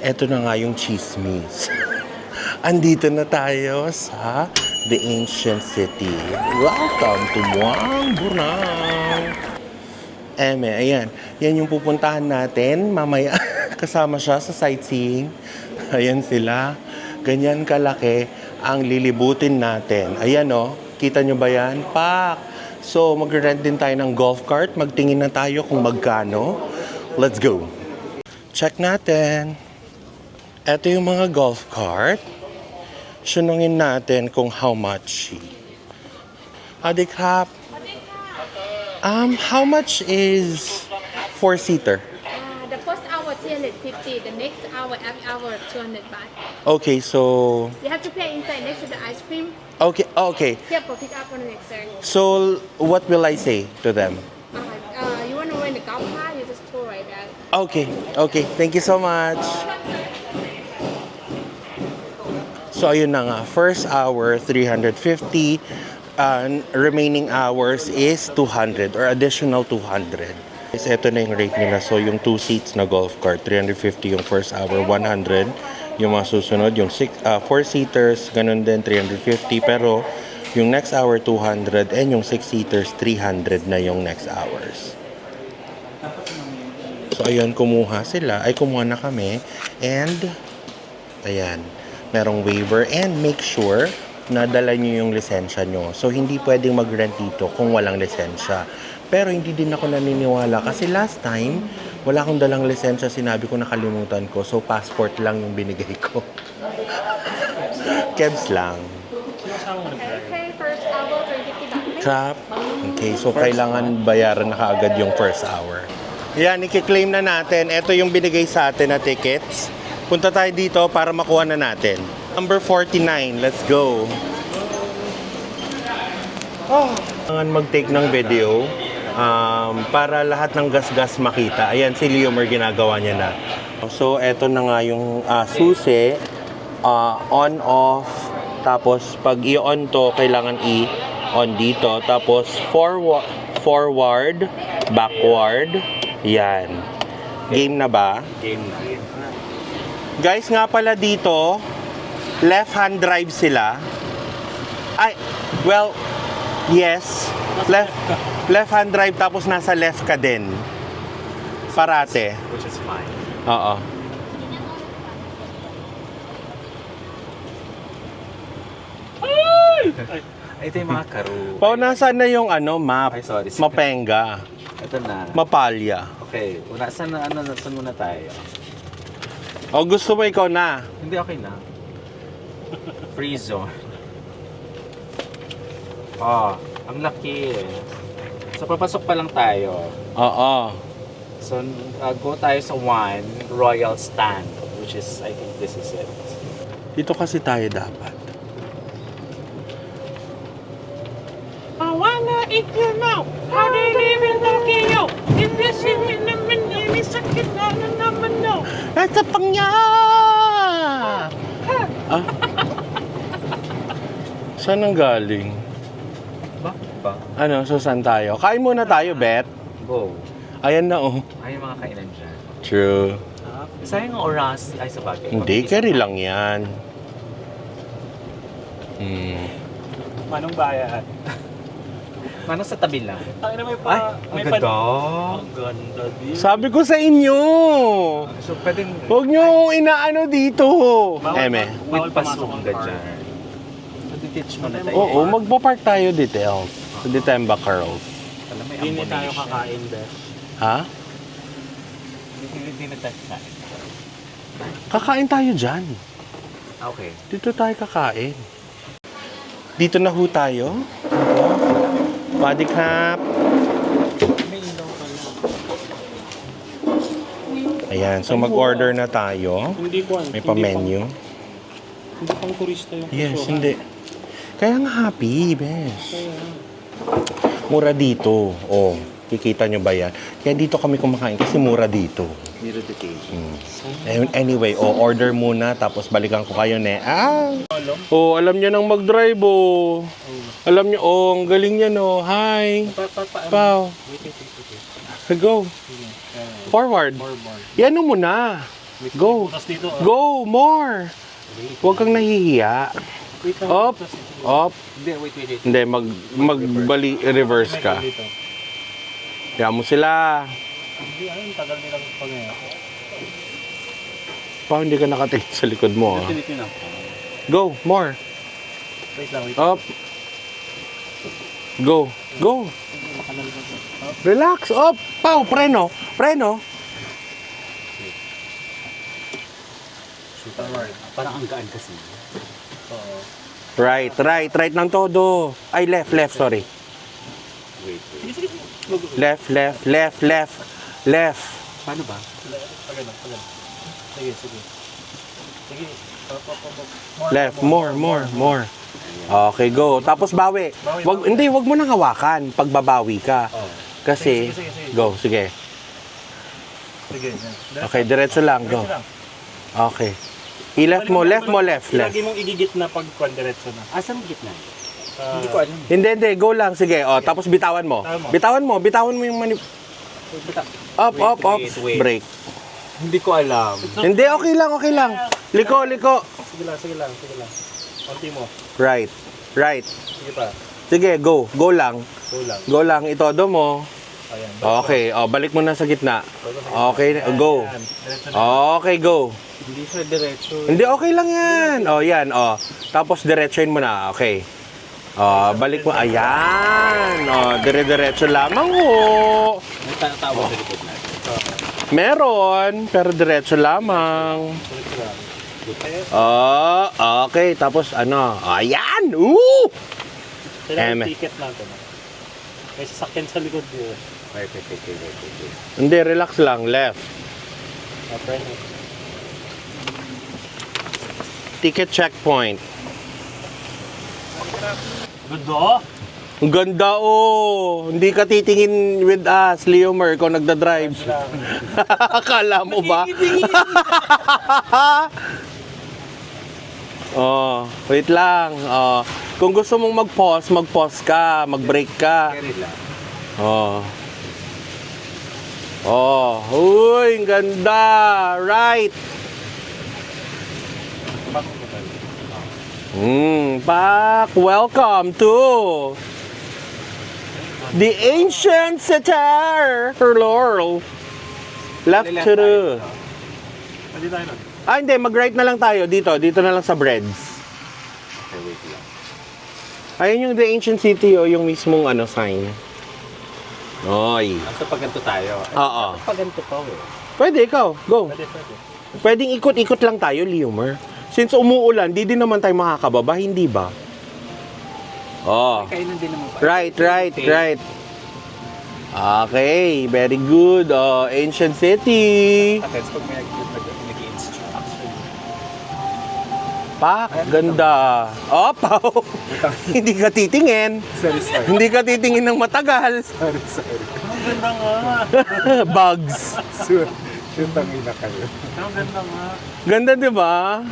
Eto na nga yung chismis. Andito na tayo sa The Ancient City. Welcome to Muang Burang. Ayan. Yan yung pupuntahan natin. Mamaya kasama siya sa sightseeing. Ayan sila. Ganyan kalaki ang lilibutin natin. Ayan o. Kita nyo ba yan? Pak! So, mag-rent din tayo ng golf cart. Magtingin na tayo kung magkano. Let's go. Check natin. Ito yung mga golf cart. Sunungin natin kung how much. Adi krap. How much is 4-seater? The first hour 350, the next hour every hour 200 baht. Okay, so You have to pay inside next to the ice cream. okay. Here for pick up on the next turn. So what will I say to them? You want to rent the golf cart? You just tour right there. Okay. Thank you so much. So ayun na nga, first hour 350, remaining hours is 200 or additional 200. Is ito na yung rate nila. So yung 2 seats na golf cart, 350 yung first hour, 100 yung mga susunod, yung 4-seaters, ganun din 350, pero yung next hour 200 and yung 6-seaters 300 na yung next hours. So ayun, kumuha na kami and ayan, merong waiver and make sure na dala nyo yung lisensya nyo. So, hindi pwedeng mag-rent dito kung walang lisensya. Pero hindi din ako naniniwala kasi last time, wala akong dalang lisensya. Sinabi ko nakalimutan ko. So, passport lang yung binigay ko. Kebs lang. Okay, first hour 350 baht. Crap. Okay, so kailangan bayaran na kaagad yung first hour. Yan, i-claim na natin. Ito yung binigay sa atin na tickets. Punta tayo dito para makuha na natin. Number 49, let's go. Kailangan mag-take ng video para lahat ng gas-gas makita. Ayan, si Leomar ginagawa niya na. So, eto na nga yung susi. On, off. Tapos, pag i-on to, kailangan i-on dito. Tapos, forward, backward. Yan. Game na ba? Game. Guys, nga pala dito, left-hand drive sila. Ay, well, yes. Left-hand drive tapos nasa left ka din. Parate. Which is fine. Oo. Ito yung mga karo. Pao, nasaan na yung map? Ay, sorry. Mapenga. Ito na. Mapalya. Okay. Saan muna tayo? O, gusto mo ikaw na? Hindi, okay na. Free zone. Ang laki eh. So, papasok pa lang tayo. Oo. So, go tayo sa Royal Stand, which is, I think this is it. Dito kasi tayo dapat. I wanna eat you now. How do you live in Tokyo? If you see me naman, ini sakit na naman no. Nasa pangya! Ah? Saan ang galing? Bakit ba? Ano, so saan tayo? Kain muna tayo, Bet. Go. Ayan na, oh. Ay, yung mga kainan dyan. True. Sayang ang oras. Ay, sa bagay. Hindi, carry lang yan. Manong bayad. Manong sa tabi lang. Ang ina may Ay, ang ganda. Ang ganda din. Sabi ko sa inyo! So, pwedeng... Huwag nyo inaano dito! Eme. With pasungga dyan. So, detach mo na tayo. Oo, magpo-park tayo details. Sa Ditemba Curls. Alam mo, Hindi tayo kakain, Bes. Ha? Hindi na tayo kakain. Kakain tayo dyan. Okay. Dito tayo kakain. Dito na ho tayo. Body cap. May ilaw pala. Ayan, so mag-order na tayo. Hindi ko May pa-menu. Hindi pang turista yung Yes, pusuhan. hindi. Kaya nga happy, bes. Mura dito. Oh, kikita nyo ba yan? Kaya dito kami kumakain kasi mura dito. Zero to take. Anyway, order muna tapos balikan ko kayo ne. Alam niya nang mag-drive oh. Alam niyo, ang galing niya no. Hi. Pao. Go. Forward. Yan mo na. Go. Butas dito. Go, more. Huwag kang nahihiya. Wait lang. Up, butas dito. up. Hindi, wait. Hindi, reverse May ka. dito. Kaya mo sila. Hindi, ayun, tagal nilang pangyayon. Pa, hindi ka nakatingin sa likod mo. Ah. Dito na. Go, more. Wait lang. Up. Go. Go. Relax. Up. Pau, preno. Preno. Parang ang gaan kasi. Right ng todo. Ay, left, sorry. Wait. Left. Paano ba? Pagano. Sige. Sige. Left, more. Okay, go. Tapos bawi. Wag mo nang hawakan pag babawi ka. Kasi, Sige. go, sige. Sige. yan. Okay, diretso lang, go. Diretso lang. Okay. I-left mo, left. Lagi mong igigit na pag diretso na. Asan gitna? Ah, Hindi ko alam. Hindi, go lang, sige. O, tapos bitawan mo. Bitawan mo yung Up. Wait. Break. Hindi ko alam. Hindi, okay lang. Liko. Sige lang. Konti mo. Right. Sige pa. Sige, go. Go lang. Go lang. Itodo mo. Ayan. Okay, balik mo na sa gitna. Okay, go. Ayan. Diretso na. Okay, go. Hindi siya diretso. Hindi, okay lang yan. Yan, Tapos diretsoin mo na, okay. Balik mo, ayan. Dire-diretso lamang ho. May tatawa sa likod natin. Meron, pero diretso lamang. Diretso lang. Okay, tapos ayan, Kailangan Eme. ticket natin. May sasakyan sa likod mo. Wait. Hindi, relax lang, left. Friend. Ticket checkpoint. Ganda. Ang ganda, Hindi ka titingin with us, Leomer, kung nagda-drive. Akala mo ba? Wait lang. Kung gusto mong mag-pause ka, mag-break ka. Carry lang. Uy, ang ganda. Right. Pak, welcome to the ancient sitar. Laurel. Left to the... Pwede tayo nun. Hindi, mag-right na lang tayo dito. Dito na lang sa breads. Okay, wait lang. Ayun yung the ancient city, yung mismong sign. Oy. Basta pag ganito tayo. Oo. Pag ganito pa Pwede, ikaw. Go. Pwede. Pwedeng ikot-ikot lang tayo, Leomer. Since umuulan, di din naman tayo makakababa, hindi ba? Kainan din naman pa. Right. Okay, very good. Ancient city. Atens pag may nag-i-instruction. Pak, ganda. Pao. Hindi ka titingin. Sorry. Hindi ka titingin ng matagal. Sorry. Ang ganda nga. Bugs. Tangin na kayo. Ang ganda nga. Ganda, di ba?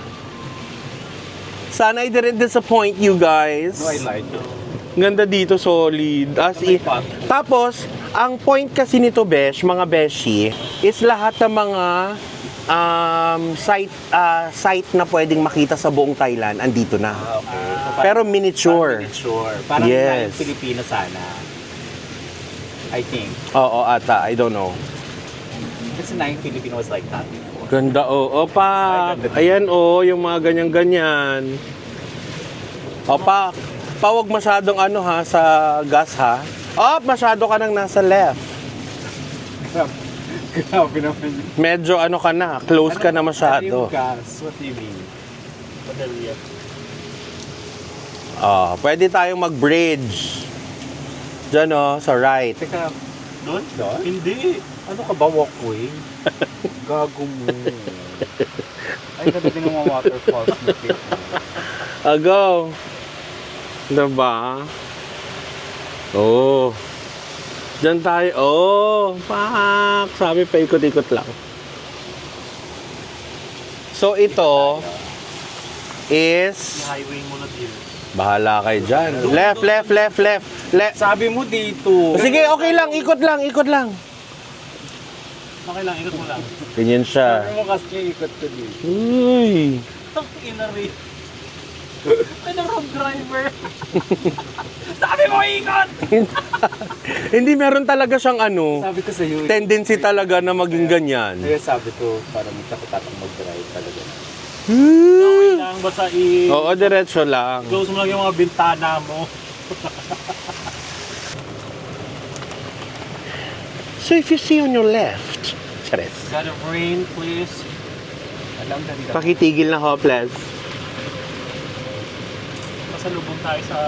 Sana I didn't disappoint you guys. No, I lied. Ganda dito, solid. Tapos, ang point kasi nito, Besh, mga Beshi, is lahat ng mga site na pwedeng makita sa buong Thailand, andito na. Okay. Pero miniature. Parang Yes. yes. Pilipino sana. I think. Oo, ata. I don't know. Kasi Nine Filipino was like that before. Ganda, pa. Ayan, yung mga ganyan-ganyan. Pa. Wag masyadong sa gas, ha? Masyado ka nang nasa left. Grabe naman yun. Medyo ka na, close ka na Ano masyado. yung gas? What do you mean? Padalya. Pwede tayong mag-bridge. Diyan, sa right. Teka, Doon? Doon? Hindi. ano ka ba walkway? Gago mo. Ay, ganda din ng mga waterfalls na pic. Go. Diba? Diyan tayo. Pak. Sabi, paikot-ikot lang. So, ito is... Highway mo na dito. Bahala kayo dyan. Left. Sabi mo dito. Sige, okay lang. Ikot lang. Okay lang, ikot mo lang. Ganyan siya. Sabi mo kasi ikot ko dito. Uy! Ang ina rin. Ano road driver? Sabi mo ikot! Hindi, meron talaga siyang ano, Sabi ko sa'yo. tendency talaga na maging ganyan. Kaya sabi ko, para magtakutatang mag-drive talaga. Wait lang, basta Oo, diretso lang. close mo lang yung mga bintana mo. So if you see on your left, Chares, God of rain, please. Alam na nila. pakitigil na hopeless. Pasalubong tayo sa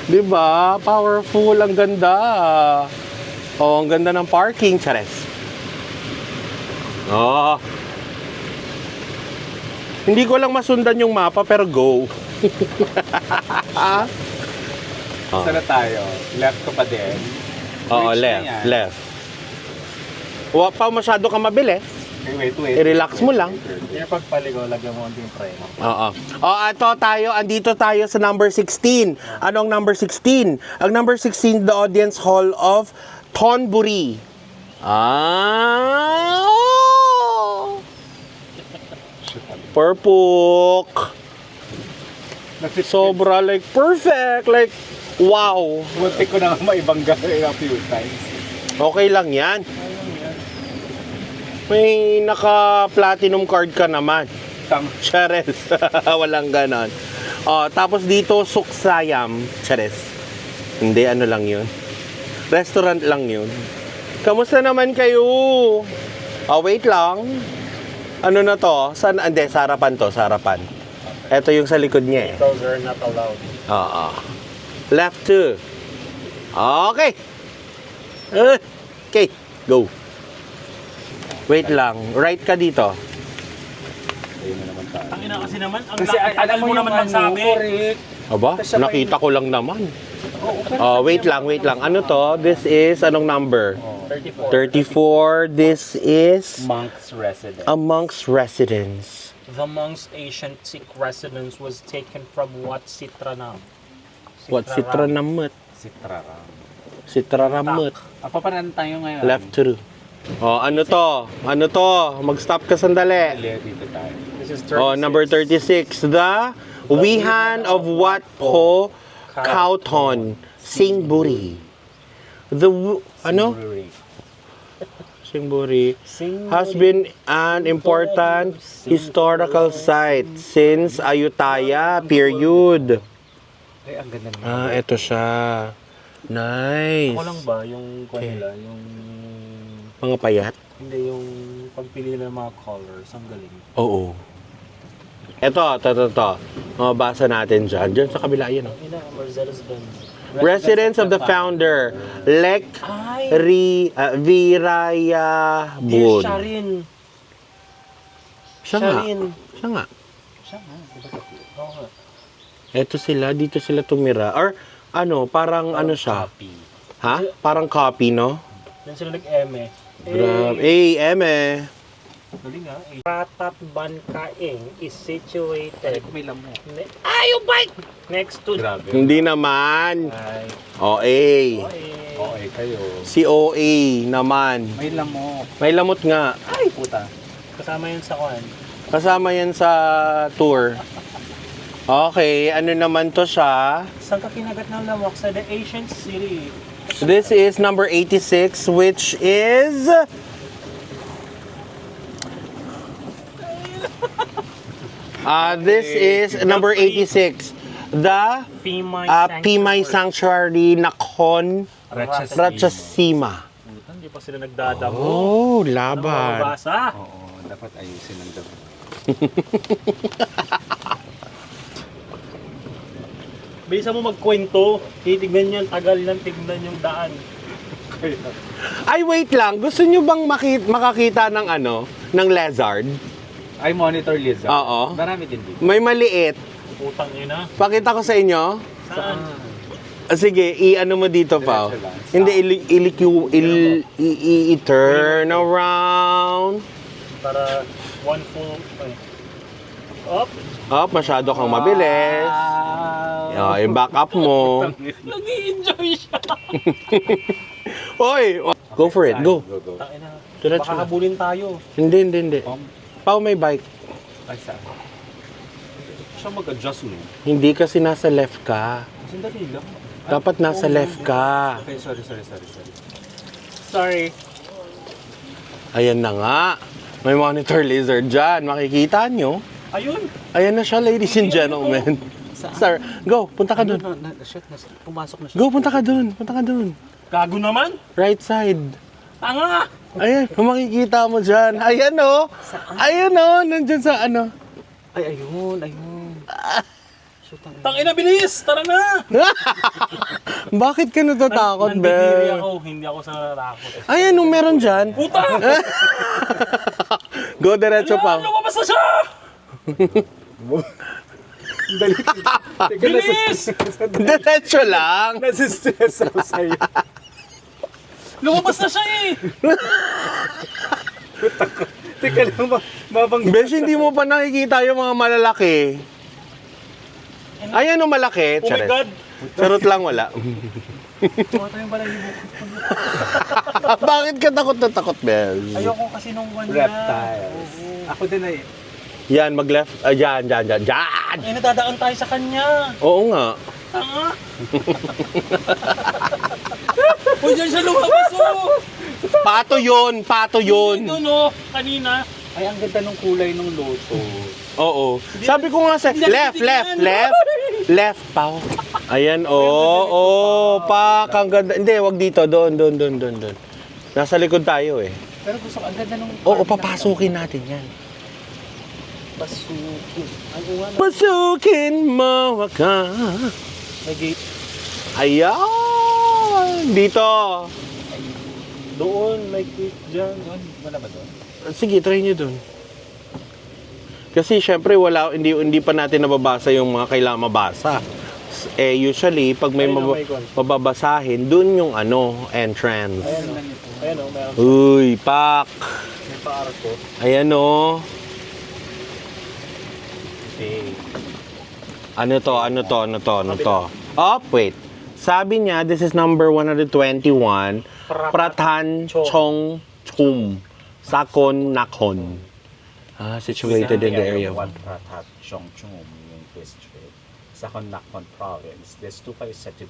Diba? Powerful, ang ganda. Oh, ang ganda ng parking, Chares. Oh. Hindi ko lang masundan yung mapa, pero go. Saan na tayo? Left ko pa din. Oo, Bridge na left, yan. left. Huwag pa masyado ka mabilis. Okay, wait. I-relax mo lang. Yung pagpaligo, lagyan mo konting preno. Oo. Ito tayo, andito tayo sa number 16. Anong number 16? Ang number 16, the audience hall of Thonburi. Purpok. Sobra, like, perfect. Like, wow. Muntik ko na maibangga a few times. Okay lang yan. May naka-platinum card ka naman. Chares. Walang ganon. Tapos dito, Suksayam. Chares. Hindi, ano lang yun. Restaurant lang yun. Kamusta naman kayo? Wait lang. Ano na to? Saan? Hindi, sa harapan to. Sa harapan. Ito yung sa likod niya eh. those are not allowed. Oo. Left 2. Okay. Okay, go. Wait lang. Right ka dito. Ayun na naman tayo. Ang ina kasi naman, ang Kasi alam mo mo naman magsabi. correct. Aba, nakita ko lang naman. Wait lang. Ano to? This is, anong number? 34. 34. This is Monk's residence. a monk's residence. The monk's ancient Sikh residence was taken from what Sitranam? What? Sitranamut. Sitraram. Sitraramut. Paparan tayo ngayon. Left through. Ano to? Ano to? Mag-stop ka sandali. Dito tayo. This is 36. Number 36. The Wihan of Wat Po Kauton Singburi. The ano? Brewery. Singburi has been an important historical site since Ayutthaya period. Ay, ang ganda naman. Ito siya. Nice. Ako lang ba yung kanila, yung Mga payat? hindi yung pagpili ng mga colors, ang galing. Oo. Ito. Mabasa natin dyan. Dyan sa kabila, yan. Ina, Mercedes-Benz. Residence of the founder, Lek Viraya Bun. Sharin. Siya nga. Sharin. Siya nga. Siya nga. Oo nga. Ito sila, dito sila tumira. Or ano, parang ano siya? Copy. Ha? Parang copy, no? Yan sila nag-eme. Grabe. Eme. Galing nga. Ratat Bankaing is situated May lamo. yung bike! Next to Grabe. Hindi naman. Ay, OA. Okay kayo. Si OA naman. May lamo. May lamot nga. Ay, puta. kasama yun sa kwan. Kasama yan sa tour. Okay, ano naman to siya? Saan ka kinagat ng lamok? Sa the ancient city. This is number 86, which is... this is number 86. The Pimay Sanctuary Nakhon Ratchasima. Puta, hindi pa sila nagdadamo. Oh, Ano laban. mababasa? Oo, dapat ayusin ang damo. Bisa mo magkwento. Titignan nyo, tagal ng tignan yung daan. Ay, wait lang. Gusto nyo bang makakita ng ano? Ng lizard? Ay, monitor lizard. Oo. Marami din dito. May maliit. Putang ina. Pakita ko sa inyo. Saan? Sige, i-ano mo dito, Pao. Diretso lang. Hindi, i-turn around. Para one full... Ay. Up. Oh, masyado kang mabilis. Yung back up mo. Nag-i-enjoy siya. Oy! Go for it, go. Go. Tangina. Diretso Baka na. habulin tayo. Hindi. Pao may bike. Ay, saan? Siya mag-adjust mo. Hindi kasi nasa left ka. Sandali lang. Dapat nasa left ka. Okay, sorry. Sorry. Ayan na nga. May monitor lizard dyan. Makikita nyo. Ayun. Ayan na siya, ladies and gentlemen. Sir, go. Punta ka dun. Shit, pumasok na siya. Go, punta ka dun. Punta ka dun. Gago naman. Right side. Tanga. Ayan, kung makikita mo dyan. Ayan o. Ayan o. Nandyan sa ano. Ay, ayun. Tangina, bilis. Tara na. Bakit ka natatakot, Nandidiri Bel? ako. Hindi ako sa natatakot. Ayan o, meron dyan. Puta. Go, diretso pa. Lumabas na siya. Bilis. Diretso lang. Nasistress ako sa'yo. Lumabas na siya eh. Teka lang, mabang... Besh, hindi mo pa nakikita yung mga malalaki. Ayan o, malaki. Oh my Charet. God. Charot lang, wala. Tumatay yung balahibo. Bakit ka takot na takot, Bel? Ayoko kasi nung one Reptiles. Ako din ay... Yan, mag-left. Dyan. Eh, nadadaan tayo sa kanya. Oo nga. Tanga. Uy, dyan siya lumabas oh. Pato yun. Doon oh, kanina. Ay, ang ganda ng kulay ng loto. Oo. Sabi ko nga sa Hindi left. Left, pao. Ayan, pak. Ang ganda. Hindi, wag dito. Doon. Nasa likod tayo eh. Pero gusto ko, ang ganda ng... Oo, papasukin natin yan. Pasukin. Ano nga na? Pasukin mo ka. May gate. Ayan. Dito. Doon, may gate dyan. Doon, wala ba doon? Sige, try nyo doon. Kasi syempre hindi pa natin nababasa yung mga kailangan mabasa. Usually pag may mababasahin, doon yung entrance. Ayan oh, meron. Uy, pak. May paarap ko. Ayan o. Okay. Ano to? Oh, wait. Sabi niya, this is number 121. Pratan Chong Chum. Sakon Nakhon. Situated in the area. One Pratat Chongchum yung district. Sa Nakhon province. This stupa is said to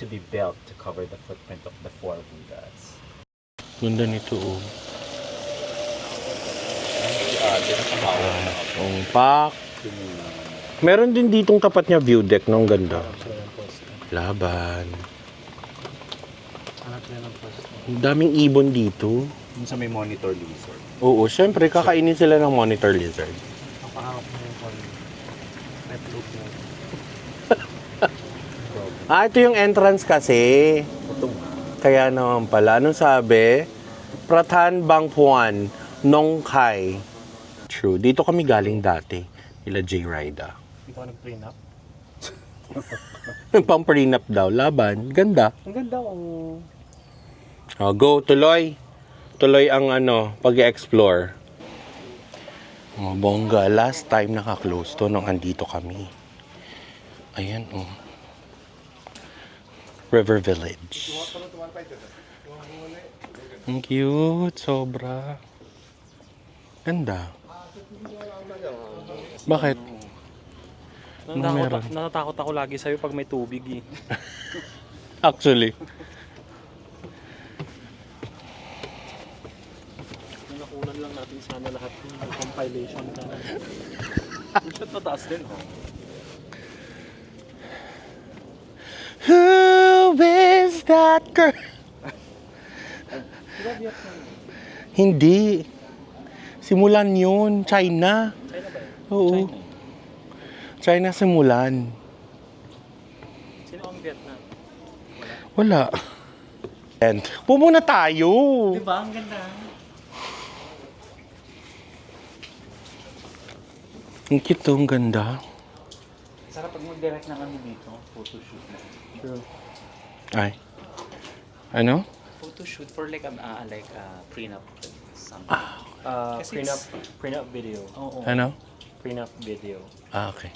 be built to cover the footprint of the four Buddhas. Ganda nito oh. Ang pak. Meron din ditong tapat niya view deck nung ganda. Laban. Hanap niya ng post. Ang daming ibon dito. Yung sa may monitor lizard. Oo, syempre kakainin sila ng monitor lizard. Napaharap mo yung phone. Red loop mo. Ito yung entrance kasi. Kaya naman pala. Anong sabi? Pratan Bangpuan, Nong Khai. True. Dito kami galing dati. Ila J. Rida. Hindi ko nag-prenup. Pang-prenup daw. Laban. Ganda. Ang ganda oh. Go, tuloy. Tuloy ang pag-explore. Bongga. Last time naka-close to nung andito kami. Ayan, oh. River Village. Ang cute. Sobra. Ganda. Bakit? Meron. Natatakot ako lagi sa'yo pag may tubig eh. Actually. Nakunan lang natin sana lahat ng compilation sana. Shot mataas din oh. Who is that girl? Hindi. Simulan yun. China. China ba yun? Oo. China simulan. Sino ang Vietnam? Wala. And, pumuna tayo. Diba? Ang ganda. Ang cute to, ang ganda. Sarap pag mag-direct na kami dito. Photoshoot na. True. Ay. Ano? Photoshoot for like prenup. Prenup video. Oo. Ano? Prenup video. Okay.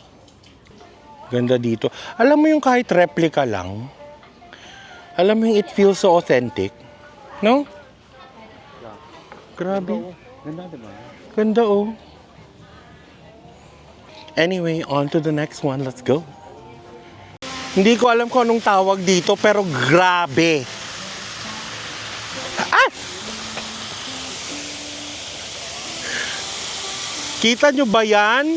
Ganda dito. Alam mo yung kahit replica lang, alam mo yung it feels so authentic. No? Grabe. Ganda, diba? Ganda oh. Anyway, on to the next one. Let's go. Hindi ko alam kung anong tawag dito, pero grabe. Ah! Kita nyo ba yan?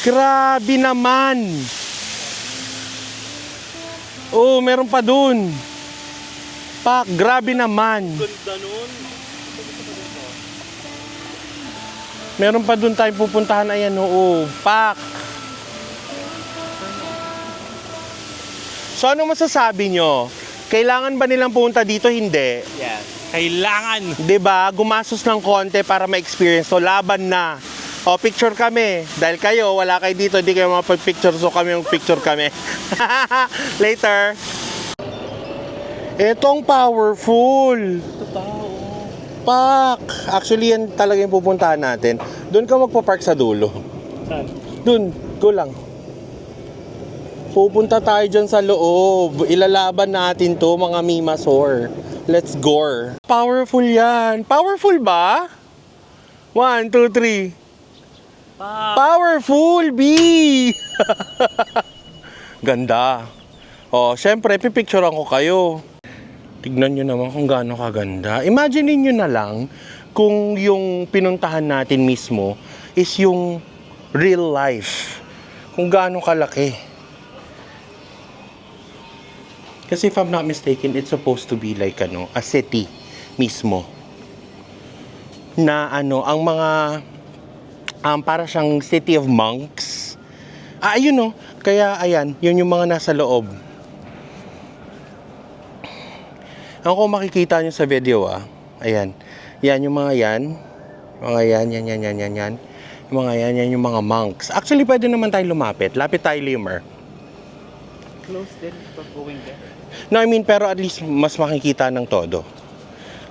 Grabe naman. Oh, meron pa dun. Pak, grabe naman. Ganda nun. Meron pa dun tayong pupuntahan. Ayan, oo. Pak. So, ano masasabi nyo? Kailangan ba nilang pumunta dito? Hindi. Yes. Kailangan. 'Di ba? Gumastos ng konti para ma-experience. So, laban na. O, picture kami. Dahil kayo, wala kayo dito, hindi kayo mapag-picture. So, kami yung picture kami. Later. Etong powerful. Pak. Actually, yan talaga yung pupuntahan natin. Doon ka magpa-park sa dulo. Saan? Doon. Go lang. Pupunta tayo dyan sa loob. Ilalaban natin to, mga Mimasor. Let's go. Powerful yan. Powerful ba? 1, 2, 3. Powerful, B! Ganda. Oh, syempre, pipicturean ko kayo. Tignan nyo naman kung gaano kaganda. Imagine nyo na lang kung yung pinuntahan natin mismo is yung real life. Kung gaano kalaki. Kasi if I'm not mistaken, it's supposed to be like a city mismo. Na ang mga para siyang city of monks. Ayun no. Kaya ayan, yun yung mga nasa loob. Ang kung makikita nyo sa video ayan. Yan yung mga yan. Mga yan. Yung mga yan yung mga monks. Actually, pwede naman tayo lumapit. Lapit tayo, Limer. Close din for going there. No, I mean, pero at least mas makikita ng todo.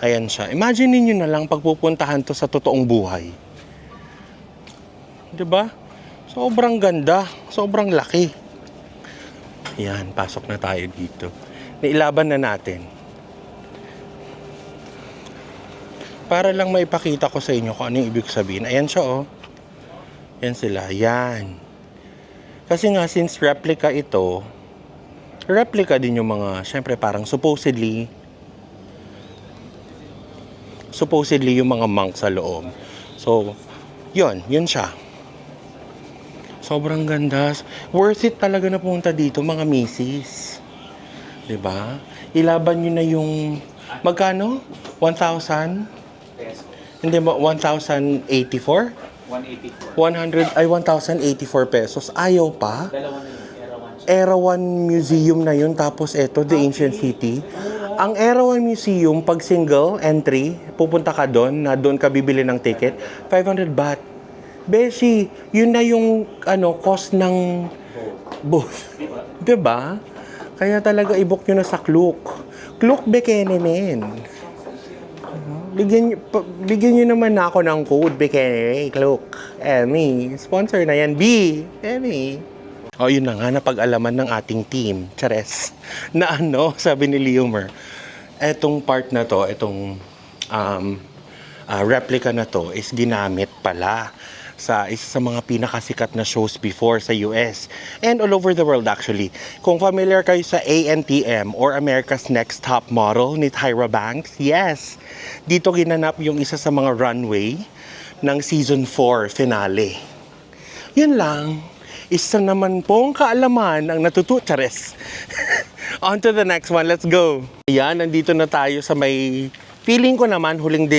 Ayan siya. Imagine niyo na lang pagpupuntahan to sa totoong buhay. 'Di ba? Sobrang ganda, sobrang laki. Yan, pasok na tayo dito. Nailaban na natin. Para lang maipakita ko sa inyo kung ano yung ibig sabihin. Ayan siya oh. Yan sila, yan. Kasi nga since replica ito, replica din yung mga, syempre parang supposedly yung mga monks sa loob. So, yun siya. Sobrang ganda. Worth it talaga na pumunta dito, mga misis. 'Di ba? Ilaban nyo na yung, magkano? 1,000? Peso. Hindi ba, 1,084? 184. 1,084 pesos. Ayaw pa? Dalawa na yun. Erawan Museum na yun, tapos eto, The Ancient City. Ang Erawan Museum, pag single entry, pupunta ka doon, na doon ka bibili ng ticket, 500 baht. Beshi, yun na yung cost ng booth. Diba? Kaya talaga i-book nyo na sa Klook. Klook Bekene, men. Bigyan nyo naman ako ng code, Bekene, Klook. Emmy, sponsor na yan, B. Emmy. O, yun na nga, napag-alaman ng ating team, Chares, na sabi ni Leomer, etong part na to, etong replica na to, is ginamit pala sa isa sa mga pinakasikat na shows before sa US and all over the world actually. Kung familiar kayo sa ANTM or America's Next Top Model ni Tyra Banks, yes, dito ginanap yung isa sa mga runway ng season 4 finale. Yun lang. Isa naman pong kaalaman ang Chares. On to the next one, let's go. Ayan, nandito na tayo sa may, feeling ko naman, huling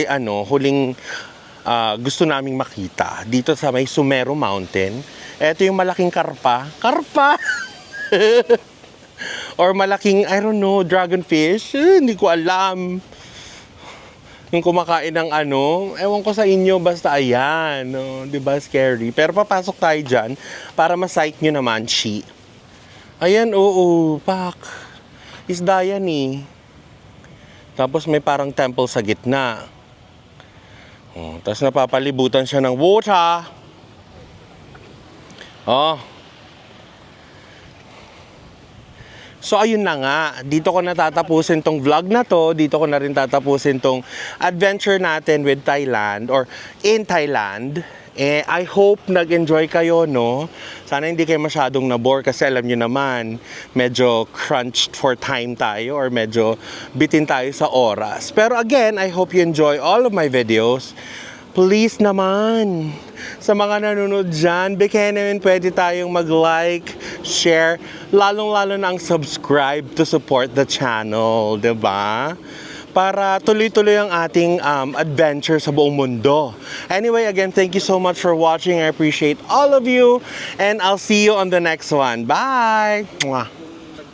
gusto naming makita. Dito sa may Sumero Mountain. Ito yung malaking karpa. Karpa! Or malaking, I don't know, dragonfish. Hindi ko alam. Yung kumakain ng ewan ko sa inyo, basta ayan, diba, scary. Pero papasok tayo dyan para ma-sight nyo naman, she. Ayan, oo, pak. Isda yan eh. Tapos may parang temple sa gitna. Tapos napapalibutan siya ng water. So ayun na nga, dito ko na tatapusin tong vlog na to, dito ko na rin tatapusin tong adventure natin with Thailand or in Thailand. I hope nag-enjoy kayo, no? Sana hindi kayo masyadong na-bore kasi alam nyo naman, medyo crunched for time tayo or medyo bitin tayo sa oras. Pero again, I hope you enjoy all of my videos. Please naman, sa mga nanonood dyan, baka naman pwede tayong mag-like, share, lalong-lalo na ang subscribe to support the channel, diba? Para tuloy-tuloy ang ating adventure sa buong mundo. Anyway, again, thank you so much for watching. I appreciate all of you, and I'll see you on the next one. Bye! Mwah!